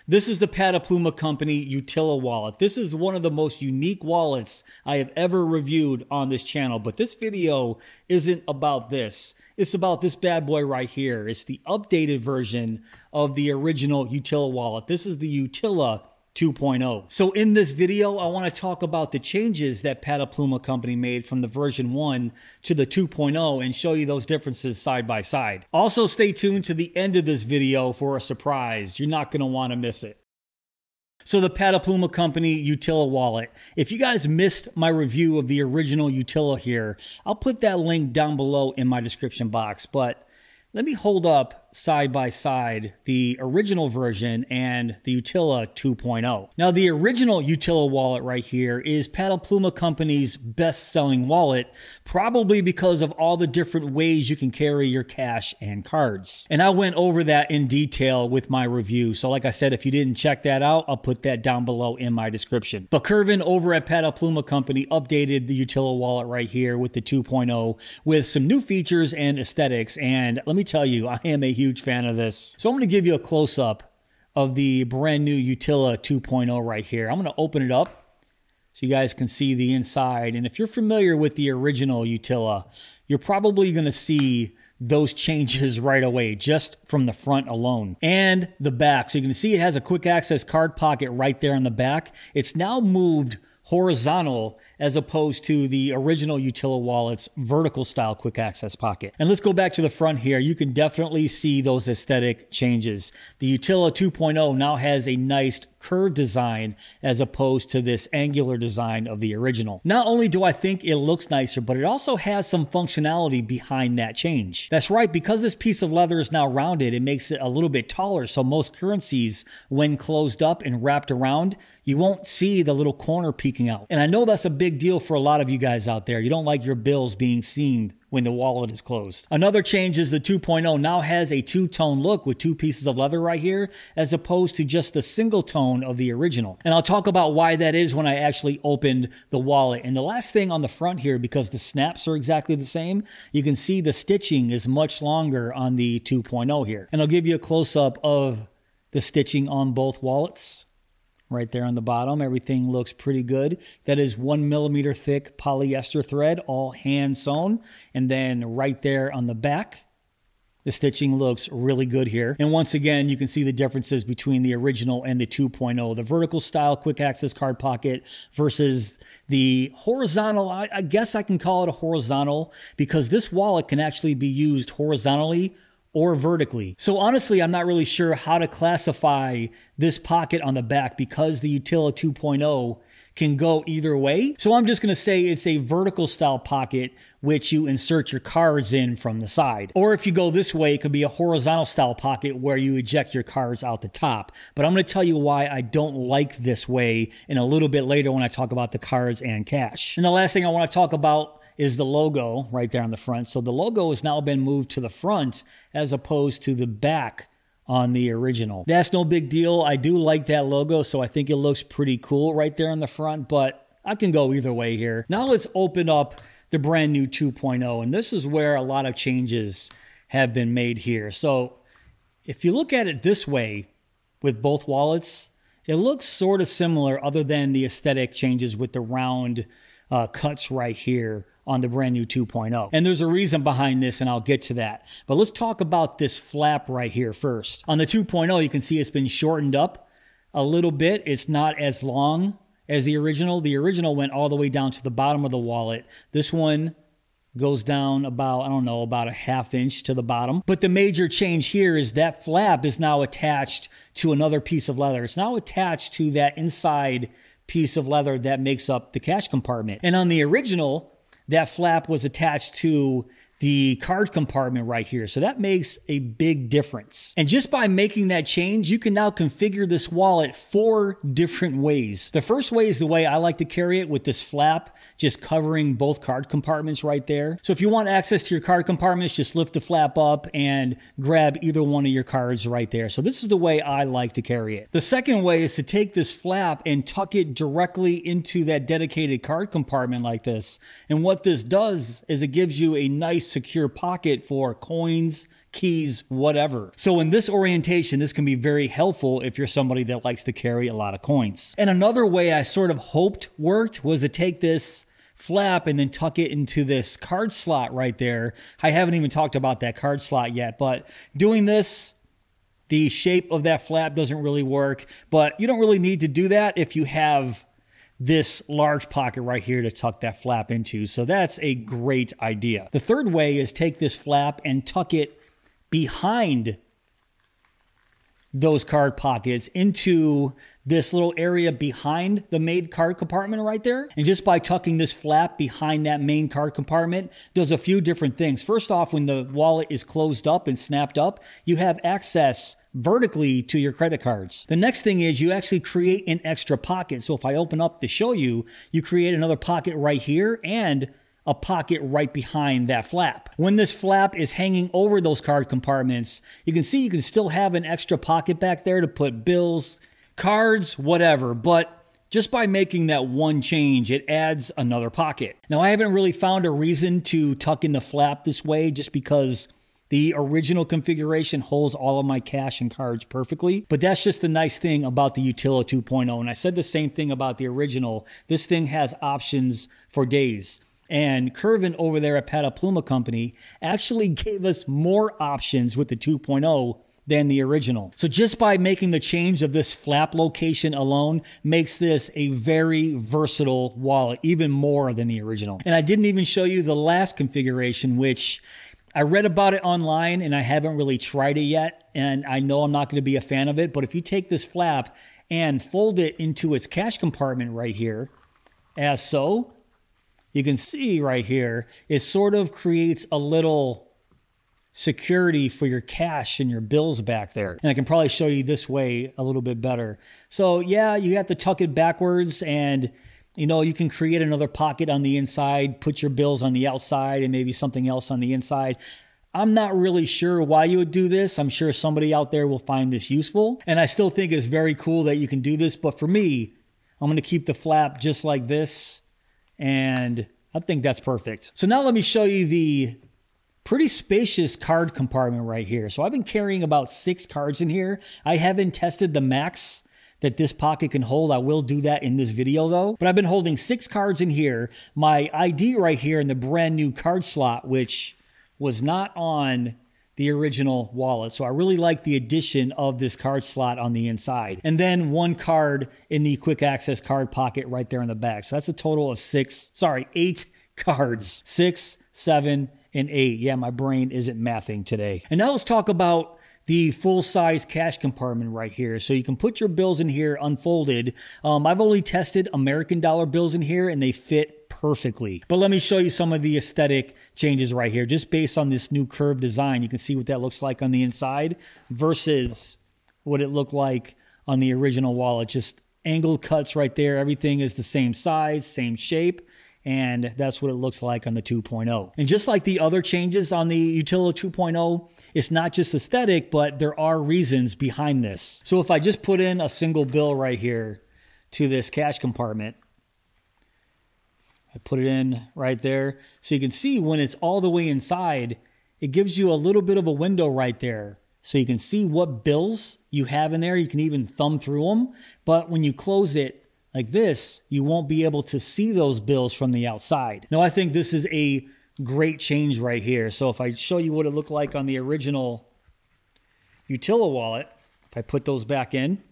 This is the Patepluma Company Utila wallet. This is one of the most unique wallets I have ever reviewed on this channel, but this video isn't about this. It's about this bad boy right here. It's the updated version of the original Utila wallet. This is the Utila 2.0. So in this video, I want to talk about the changes that Patepluma Company made from the version 1 to the 2.0 and show you those differences side by side. Also, stay tuned to the end of this video for a surprise. You're not going to want to miss it. So the Patepluma Company Utila wallet. If you guys missed my review of the original Utila here, I'll put that link down below in my description box. But let me hold up side by side the original version and the Utila 2.0. Now, the original Utila wallet right here is Patepluma Company's best-selling wallet, probably because of all the different ways you can carry your cash and cards. And I went over that in detail with my review. So like I said, if you didn't check that out, I'll put that down below in my description. But Curvin over at Patepluma Company updated the Utila wallet right here with the 2.0 with some new features and aesthetics. And let me tell you, I am a huge fan of this. So I'm going to give you a close-up of the brand new Utila 2.0 right here. I'm going to open it up so you guys can see the inside. And if you're familiar with the original Utila, you're probably going to see those changes right away just from the front alone and the back. So you can see it has a quick access card pocket right there on the back. It's now moved horizontal as opposed to the original Utila wallet's vertical style quick access pocket. And let's go back to the front here. You can definitely see those aesthetic changes. The Utila 2.0 now has a nice curved design as opposed to this angular design of the original. Not only do I think it looks nicer, but it also has some functionality behind that change. That's right, because this piece of leather is now rounded, it makes it a little bit taller, so most currencies, when closed up and wrapped around, you won't see the little corner peeking out. And I know that's a big deal for a lot of you guys out there. You don't like your bills being seen when the wallet is closed. Another change is the 2.0 now has a two-tone look with two pieces of leather right here, as opposed to just the single tone of the original. And I'll talk about why that is when I actually opened the wallet. And the last thing on the front here, because the snaps are exactly the same, you can see the stitching is much longer on the 2.0 here. And I'll give you a close-up of the stitching on both wallets. Right there on the bottom, everything looks pretty good. That is 1 millimeter thick polyester thread, all hand sewn. And then right there on the back, the stitching looks really good here. And once again, you can see the differences between the original and the 2.0. The vertical style quick access card pocket versus the horizontal, I guess I can call it a horizontal because this wallet can actually be used horizontally or vertically. So honestly, I'm not really sure how to classify this pocket on the back because the Utila 2.0 can go either way. So I'm just going to say it's a vertical style pocket which you insert your cards in from the side. Or if you go this way, it could be a horizontal style pocket where you eject your cards out the top. But I'm going to tell you why I don't like this way in a little bit later when I talk about the cards and cash. And the last thing I want to talk about is the logo right there on the front. So the logo has now been moved to the front as opposed to the back on the original. That's no big deal. I do like that logo, so I think it looks pretty cool right there on the front, but I can go either way here. Now let's open up the brand new 2.0, and this is where a lot of changes have been made here. So if you look at it this way with both wallets, it looks sort of similar other than the aesthetic changes with the round cuts right here on the brand new 2.0. And there's a reason behind this, and I'll get to that. But let's talk about this flap right here first. On the 2.0, you can see it's been shortened up a little bit. It's not as long as the original. The original went all the way down to the bottom of the wallet. This one goes down about, I don't know, about a ½ inch to the bottom. But the major change here is that flap is now attached to another piece of leather. It's now attached to that inside piece of leather that makes up the cash compartment. And on the original, that flap was attached to the card compartment right here. So that makes a big difference. And just by making that change, you can now configure this wallet 4 different ways. The first way is the way I like to carry it with this flap, just covering both card compartments right there. So if you want access to your card compartments, just lift the flap up and grab either one of your cards right there. So this is the way I like to carry it. The second way is to take this flap and tuck it directly into that dedicated card compartment like this. And what this does is it gives you a nice secure pocket for coins, keys, whatever. So in this orientation, this can be very helpful if you're somebody that likes to carry a lot of coins. And another way I sort of hoped worked was to take this flap and then tuck it into this card slot right there. I haven't even talked about that card slot yet, but doing this, the shape of that flap doesn't really work, but you don't really need to do that if you have this large pocket right here to tuck that flap into. So that's a great idea. The third way is take this flap and tuck it behind those card pockets into this little area behind the main card compartment right there. And just by tucking this flap behind that main card compartment does a few different things. First off, when the wallet is closed up and snapped up, you have access vertically to your credit cards. The next thing is you actually create an extra pocket. So if I open up to show you, you create another pocket right here and a pocket right behind that flap. When this flap is hanging over those card compartments, you can see you can still have an extra pocket back there to put bills, cards, whatever, but just by making that one change, it adds another pocket. Now, I haven't really found a reason to tuck in the flap this way just because the original configuration holds all of my cash and cards perfectly, but that's just the nice thing about the Utila 2.0. And I said the same thing about the original. This thing has options for days. And Curvin over there at Patepluma Company actually gave us more options with the 2.0 than the original. So just by making the change of this flap location alone makes this a very versatile wallet, even more than the original. And I didn't even show you the last configuration, which I read about it online and I haven't really tried it yet. And I know I'm not going to be a fan of it, but if you take this flap and fold it into its cash compartment right here, as so, you can see right here, it sort of creates a little security for your cash and your bills back there. And I can probably show you this way a little bit better. So yeah, you have to tuck it backwards and you know, you can create another pocket on the inside, put your bills on the outside and maybe something else on the inside. I'm not really sure why you would do this. I'm sure somebody out there will find this useful. And I still think it's very cool that you can do this. But for me, I'm going to keep the flap just like this. And I think that's perfect. So now let me show you the pretty spacious card compartment right here. So I've been carrying about 6 cards in here. I haven't tested the max that this pocket can hold. I will do that in this video though. But I've been holding 6 cards in here. My ID right here in the brand new card slot, which was not on the original wallet. So I really like the addition of this card slot on the inside. And then 1 card in the quick access card pocket right there in the back. So that's a total of 8 cards. 6, 7, and 8. Yeah, my brain isn't mathing today. And now let's talk about the full-size cash compartment right here. So you can put your bills in here unfolded. I've only tested American dollar bills in here and they fit perfectly. But let me show you some of the aesthetic changes right here. Just based on this new curved design, you can see what that looks like on the inside versus what it looked like on the original wallet. Just angled cuts right there. Everything is the same size, same shape. And that's what it looks like on the 2.0. And just like the other changes on the Utila 2.0, it's not just aesthetic, but there are reasons behind this. So if I just put in a single bill right here to this cash compartment, I put it in right there. So you can see when it's all the way inside, it gives you a little bit of a window right there. So you can see what bills you have in there. You can even thumb through them. But when you close it like this, you won't be able to see those bills from the outside. Now, I think this is a great change right here. So if I show you what it looked like on the original Utila wallet, if I put those back in,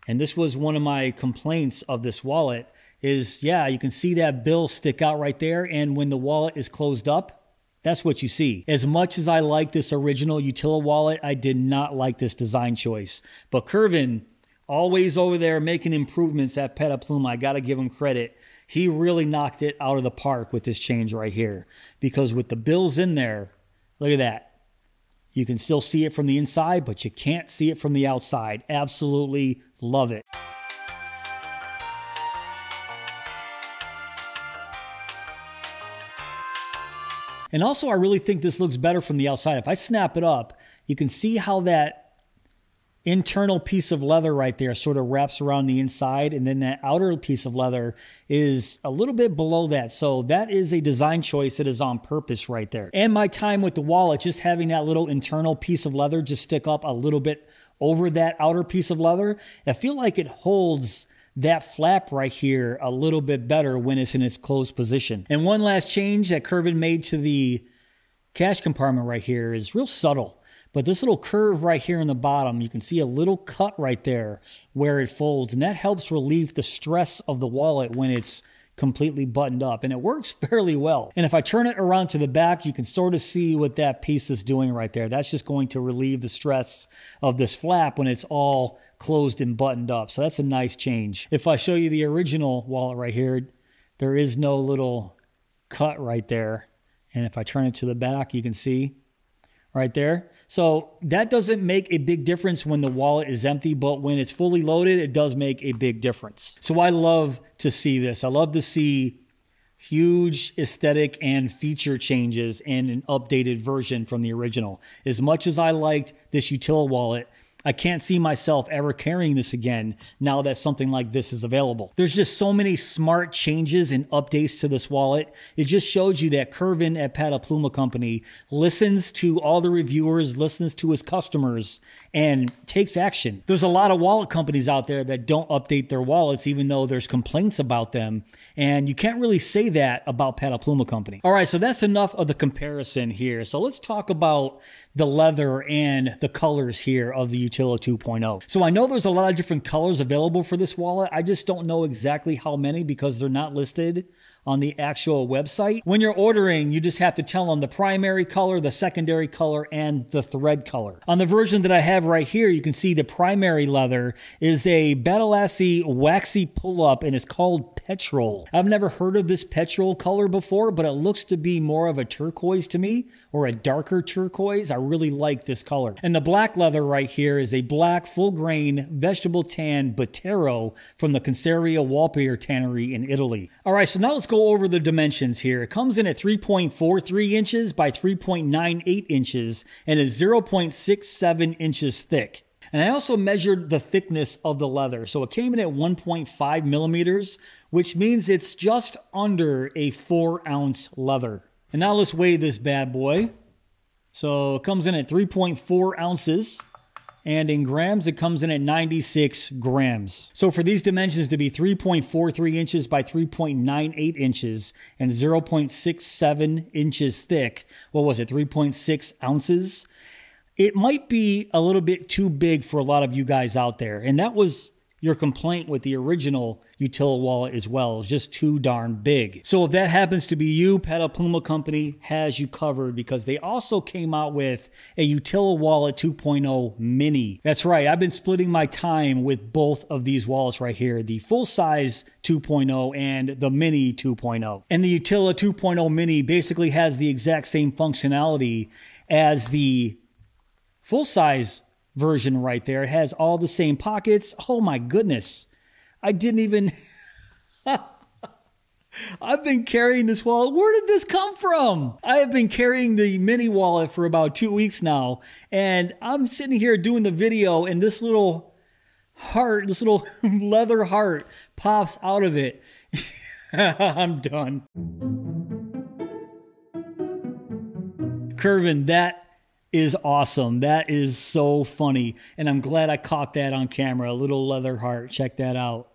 and this was one of my complaints of this wallet, is yeah, you can see that bill stick out right there. And when the wallet is closed up, that's what you see. As much as I like this original Utila wallet, I did not like this design choice. But Curvin, always over there making improvements at Patepluma. I got to give him credit. He really knocked it out of the park with this change right here. Because with the bills in there, look at that. You can still see it from the inside, but you can't see it from the outside. Absolutely love it. And also, I really think this looks better from the outside. If I snap it up, you can see how that internal piece of leather right there sort of wraps around the inside, and then that outer piece of leather is a little bit below that. So that is a design choice that is on purpose right there. And my time with the wallet, just having that little internal piece of leather just stick up a little bit over that outer piece of leather, I feel like it holds that flap right here a little bit better when it's in its closed position. And one last change that Chrispy made to the cash compartment right here is real subtle. But this little curve right here in the bottom, you can see a little cut right there where it folds. And that helps relieve the stress of the wallet when it's completely buttoned up. And it works fairly well. And if I turn it around to the back, you can sort of see what that piece is doing right there. That's just going to relieve the stress of this flap when it's all closed and buttoned up. So that's a nice change. If I show you the original wallet right here, there is no little cut right there. And if I turn it to the back, you can see right there. So that doesn't make a big difference when the wallet is empty, but when it's fully loaded, it does make a big difference. So I love to see this. I love to see huge aesthetic and feature changes in an updated version from the original. As much as I liked this Utila wallet, I can't see myself ever carrying this again now that something like this is available. There's just so many smart changes and updates to this wallet. It just shows you that Chrispy at Patepluma Company listens to all the reviewers, listens to his customers, and takes action. There's a lot of wallet companies out there that don't update their wallets even though there's complaints about them. And you can't really say that about Patepluma Company. All right, so that's enough of the comparison here. So let's talk about the leather and the colors here of the Utila 2.0. So I know there's a lot of different colors available for this wallet. I just don't know exactly how many because they're not listed on the actual website. When you're ordering, you just have to tell them the primary color, the secondary color, and the thread color. On the version that I have right here, you can see the primary leather is a Badalassi waxy pull-up, and it's called Petrol. I've never heard of this petrol color before, but it looks to be more of a turquoise to me, or a darker turquoise. I really like this color. And the black leather right here is a black full-grain vegetable tan Botero from the Conceria Wallpaper Tannery in Italy. All right, so now let's go over the dimensions here. It comes in at 3.43 inches by 3.98 inches and is 0.67 inches thick. And I also measured the thickness of the leather. So it came in at 1.5 millimeters, which means it's just under a 4-ounce leather. And now let's weigh this bad boy. So it comes in at 3.4 ounces. And in grams, it comes in at 96 grams. So for these dimensions to be 3.43 inches by 3.98 inches and 0.67 inches thick, what was it, 3.6 ounces? It might be a little bit too big for a lot of you guys out there. And that was your complaint with the original Utila wallet as well. It's just too darn big. So if that happens to be you, Patepluma Company has you covered because they also came out with a Utila Wallet 2.0 Mini. That's right, I've been splitting my time with both of these wallets right here, the full-size 2.0 and the Mini 2.0. And the Utila 2.0 Mini basically has the exact same functionality as the full-size version right there. It has all the same pockets. Oh my goodness. I didn't even... I've been carrying this wallet. Where did this come from? I have been carrying the mini wallet for about 2 weeks now, and I'm sitting here doing the video, and this little heart, this little leather heart pops out of it. I'm done. Chrispy, that is awesome. That is so funny. And I'm glad I caught that on camera. A little leather heart. Check that out.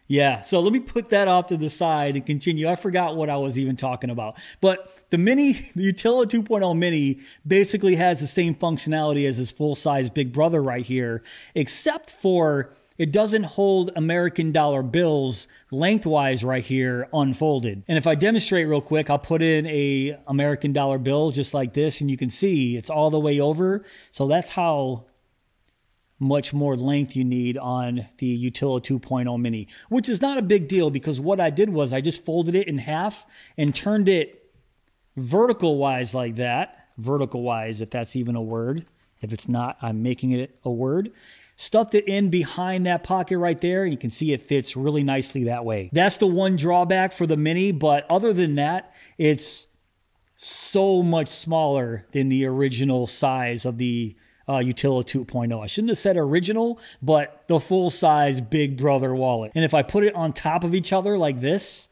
Yeah, so let me put that off to the side and continue. I forgot what I was even talking about. But the Utila 2.0 Mini basically has the same functionality as his full-size big brother right here, except for it doesn't hold American dollar bills lengthwise right here unfolded. And if I demonstrate real quick, I'll put in a American dollar bill just like this, and you can see it's all the way over. So that's how much more length you need on the Utila 2.0 Mini, which is not a big deal because what I did was I just folded it in half and turned it vertical-wise like that. Vertical-wise, if that's even a word. If it's not, I'm making it a word. Stuffed it in behind that pocket right there. You can see it fits really nicely that way. That's the one drawback for the Mini, but other than that, it's so much smaller than the original size of the Utila 2.0. I shouldn't have said original, but the full-size Big Brother wallet. And if I put it on top of each other like this,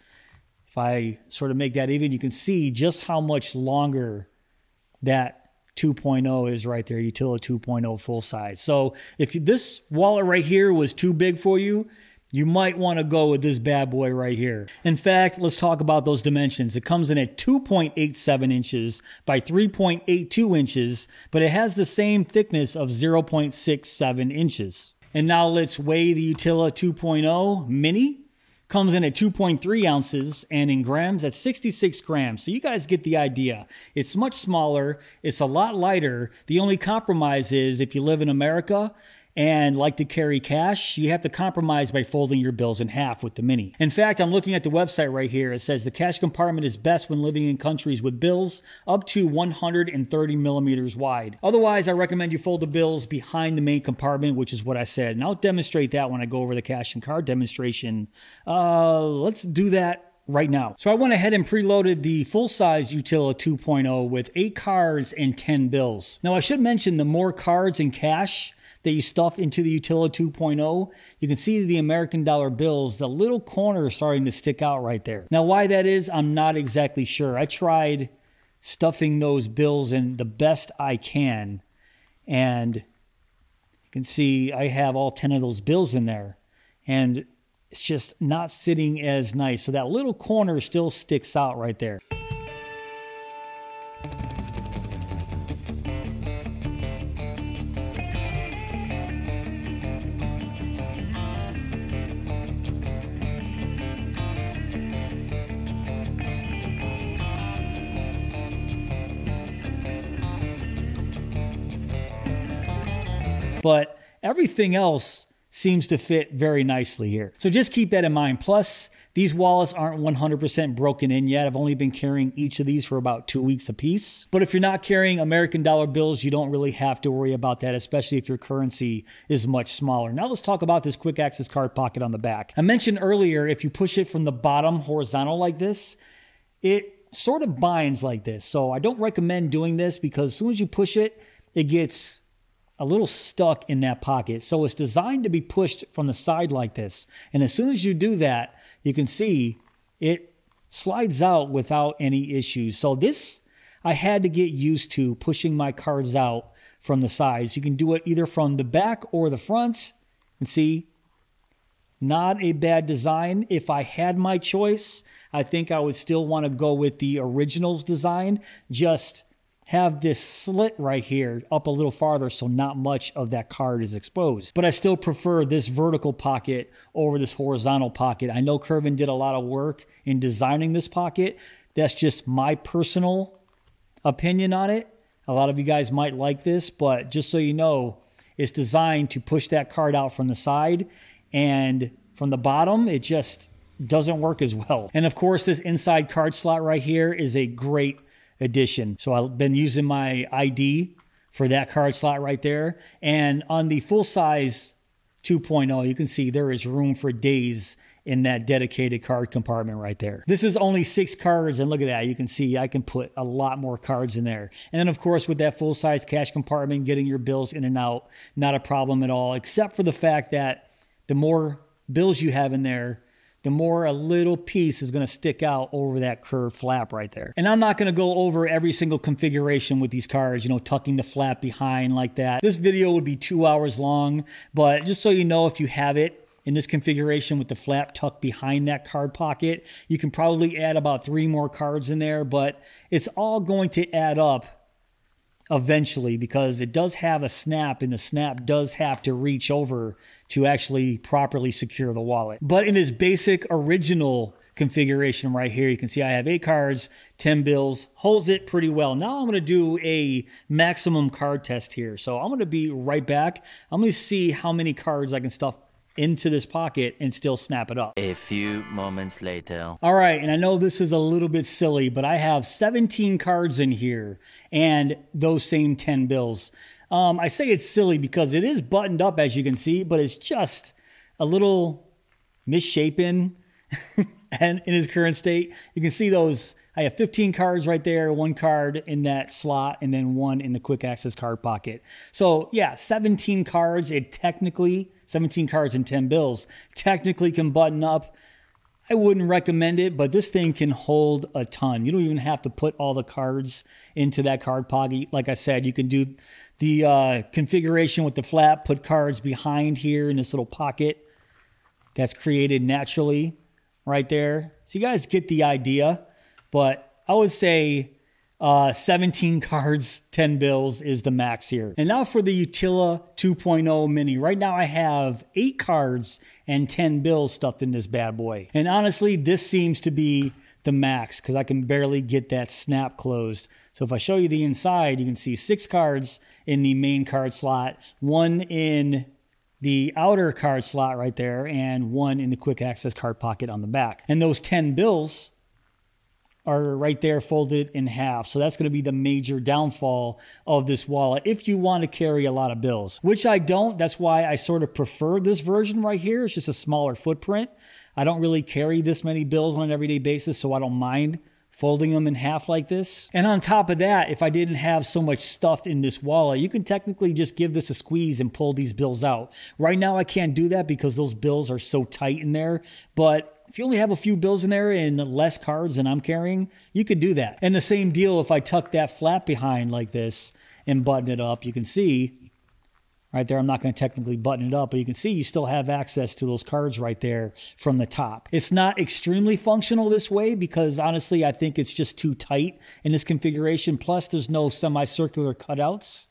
if I sort of make that even, you can see just how much longer that 2.0 is right there, Utila 2.0 full size. So if this wallet right here was too big for you, you might want to go with this bad boy right here. In fact, let's talk about those dimensions. It comes in at 2.87 inches by 3.82 inches, but it has the same thickness of 0.67 inches. And now let's weigh the Utila 2.0 Mini. Comes in at 2.3 ounces, and in grams, that's 66 grams. So you guys get the idea. It's much smaller. It's a lot lighter. The only compromise is if you live in America and like to carry cash, you have to compromise by folding your bills in half with the Mini. In fact, I'm looking at the website right here. It says the cash compartment is best when living in countries with bills up to 130 millimeters wide. Otherwise, I recommend you fold the bills behind the main compartment, which is what I said. And I'll demonstrate that when I go over the cash and card demonstration. Let's do that right now. So I went ahead and preloaded the full-size Utila 2.0 with 8 cards and 10 bills. Now, I should mention the more cards and cash that you stuff into the Utila 2.0, you can see the American dollar bills, the little corner is starting to stick out right there. Now, why that is, I'm not exactly sure. I tried stuffing those bills in the best I can, and you can see I have all 10 of those bills in there, and it's just not sitting as nice. So that little corner still sticks out right there. But everything else seems to fit very nicely here. So just keep that in mind. Plus, these wallets aren't 100% broken in yet. I've only been carrying each of these for about 2 weeks apiece. But if you're not carrying American dollar bills, you don't really have to worry about that, especially if your currency is much smaller. Now let's talk about this quick access card pocket on the back. I mentioned earlier, if you push it from the bottom horizontal like this, it sort of binds like this. So I don't recommend doing this because as soon as you push it, it gets a little stuck in that pocket. So it's designed to be pushed from the side like this. And as soon as you do that, you can see it slides out without any issues. So this, I had to get used to pushing my cards out from the sides. You can do it either from the back or the front. And see, not a bad design. If I had my choice, I think I would still want to go with the originals design. Just have this slit right here up a little farther so not much of that card is exposed. But I still prefer this vertical pocket over this horizontal pocket. I know Kervin did a lot of work in designing this pocket. That's just my personal opinion on it. A lot of you guys might like this, but just so you know, it's designed to push that card out from the side, and from the bottom, it just doesn't work as well. And of course, this inside card slot right here is a great addition. So I've been using my ID for that card slot right there. And on the full size 2.0, you can see there is room for days in that dedicated card compartment right there. This is only 6 cards, and look at that. You can see I can put a lot more cards in there. And then of course with that full size cash compartment, getting your bills in and out, not a problem at all, except for the fact that the more bills you have in there, the more a little piece is going to stick out over that curved flap right there. And I'm not going to go over every single configuration with these cards, you know, tucking the flap behind like that. This video would be 2 hours long, but just so you know, if you have it in this configuration with the flap tucked behind that card pocket, you can probably add about 3 more cards in there, but it's all going to add up eventually because it does have a snap, and the snap does have to reach over to actually properly secure the wallet. But in its basic original configuration right here, you can see I have 8 cards, 10 bills, holds it pretty well. Now I'm going to do a maximum card test here. So I'm going to be right back. I'm going to see how many cards I can stuff into this pocket and still snap it up. A few moments later. All right, and I know this is a little bit silly, but I have 17 cards in here and those same 10 bills. I say it's silly because it is buttoned up, as you can see, but it's just a little misshapen and in its current state. You can see those I have 15 cards right there, 1 card in that slot, and then 1 in the quick access card pocket. So yeah, 17 cards. It technically, 17 cards and 10 bills, technically can button up. I wouldn't recommend it, but this thing can hold a ton. You don't even have to put all the cards into that card pocket. Like I said, you can do the configuration with the flap, put cards behind here in this little pocket that's created naturally right there. So you guys get the idea, but I would say 17 cards, 10 bills is the max here. And now for the Utila 2.0 Mini. Right now I have 8 cards and 10 bills stuffed in this bad boy. And honestly, this seems to be the max because I can barely get that snap closed. So if I show you the inside, you can see 6 cards in the main card slot, 1 in the outer card slot right there, and 1 in the quick access card pocket on the back. And those 10 bills are right there folded in half. So that's going to be the major downfall of this wallet if you want to carry a lot of bills, which I don't. That's why I sort of prefer this version right here. It's just a smaller footprint. I don't really carry this many bills on an everyday basis, so I don't mind folding them in half like this. And on top of that, if I didn't have so much stuffed in this wallet, you can technically just give this a squeeze and pull these bills out. Right now I can't do that because those bills are so tight in there, but if you only have a few bills in there and less cards than I'm carrying, you could do that. And the same deal if I tuck that flap behind like this and button it up, you can see right there, I'm not going to technically button it up, but you can see you still have access to those cards right there from the top. It's not extremely functional this way because honestly, I think it's just too tight in this configuration. Plus, there's no semicircular cutouts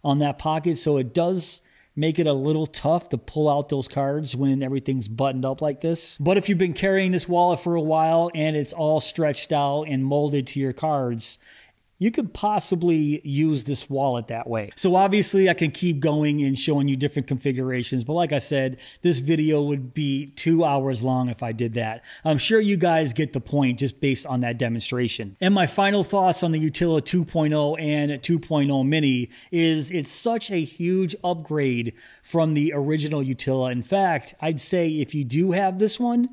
on that pocket, so it does make it a little tough to pull out those cards when everything's buttoned up like this. But if you've been carrying this wallet for a while and it's all stretched out and molded to your cards, you could possibly use this wallet that way. So obviously I can keep going and showing you different configurations, but like I said, this video would be 2 hours long if I did that. I'm sure you guys get the point just based on that demonstration. And my final thoughts on the Utila 2.0 and 2.0 Mini is it's such a huge upgrade from the original Utila. In fact, I'd say if you do have this one,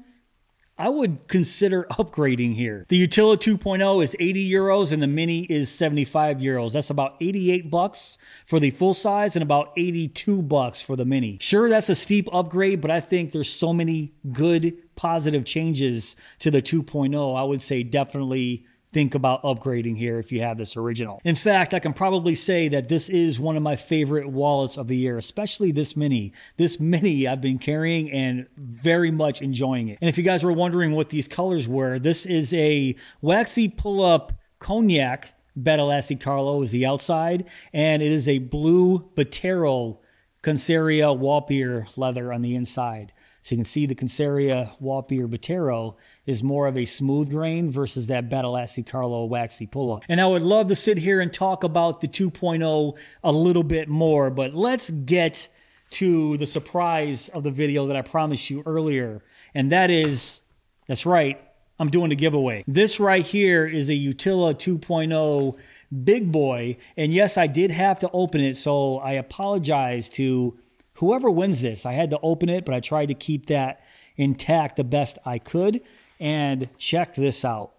I would consider upgrading here. The Utila 2.0 is 80 euros and the Mini is 75 euros. That's about 88 bucks for the full size and about 82 bucks for the Mini. Sure, that's a steep upgrade, but I think there's so many good positive changes to the 2.0. I would say definitely think about upgrading here if you have this original. In fact, I can probably say that this is one of my favorite wallets of the year, especially this Mini. This Mini I've been carrying and very much enjoying it. And if you guys were wondering what these colors were, this is a waxy pull-up cognac. Battlelassie Carlo is the outside, and it is a blue Botero Conceria Walpier leather on the inside. So you can see the Conceria Walpier Botero is more of a smooth grain versus that Battlelassie Carlo waxy pull-up. And I would love to sit here and talk about the 2.0 a little bit more, but let's get to the surprise of the video that I promised you earlier. And that is, that's right, I'm doing a giveaway. This right here is a Utila 2.0 big boy. And yes, I did have to open it, so I apologize to whoever wins this. I had to open it, but I tried to keep that intact the best I could. And check this out.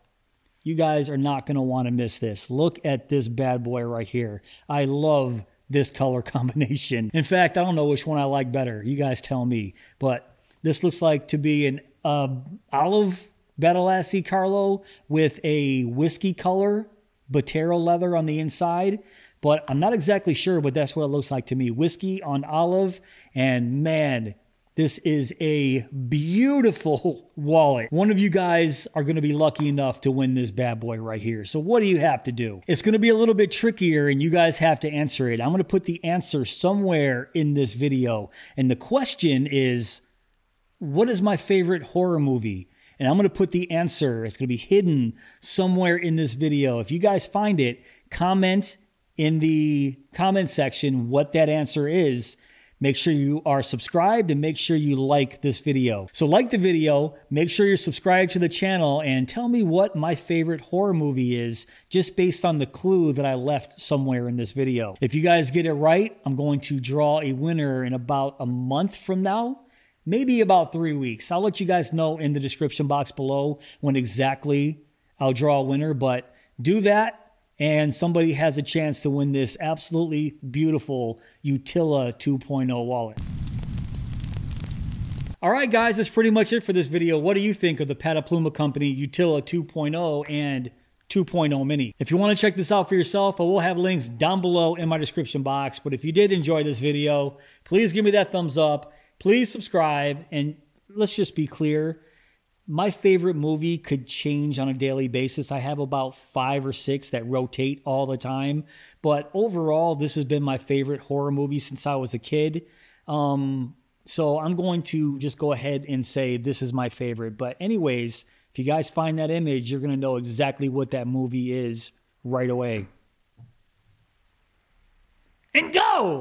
You guys are not going to want to miss this. Look at this bad boy right here. I love this color combination. In fact, I don't know which one I like better. You guys tell me. But this looks like to be an olive Battlelassie Carlo with a whiskey color Botero leather on the inside. But I'm not exactly sure, but that's what it looks like to me. Whiskey on olive, and man, this is a beautiful wallet. One of you guys are going to be lucky enough to win this bad boy right here. So what do you have to do? It's going to be a little bit trickier, and you guys have to answer it. I'm going to put the answer somewhere in this video. And the question is, what is my favorite horror movie? And I'm going to put the answer. It's going to be hidden somewhere in this video. If you guys find it, comment in the comment section what that answer is. Make sure you are subscribed and make sure you like this video. So like the video, make sure you're subscribed to the channel, and tell me what my favorite horror movie is just based on the clue that I left somewhere in this video. If you guys get it right, I'm going to draw a winner in about a month from now. Maybe about 3 weeks. I'll let you guys know in the description box below when exactly I'll draw a winner. But do that, and somebody has a chance to win this absolutely beautiful Utila 2.0 wallet. All right, guys, that's pretty much it for this video. What do you think of the Patepluma Company Utila 2.0 and 2.0 Mini? If you want to check this out for yourself, I will have links down below in my description box. But if you did enjoy this video, please give me that thumbs up. Please subscribe. And let's just be clear, my favorite movie could change on a daily basis. I have about 5 or 6 that rotate all the time. But overall, this has been my favorite horror movie since I was a kid. So I'm going to just go ahead and say this is my favorite. But anyways, if you guys find that image, you're going to know exactly what that movie is right away. And go!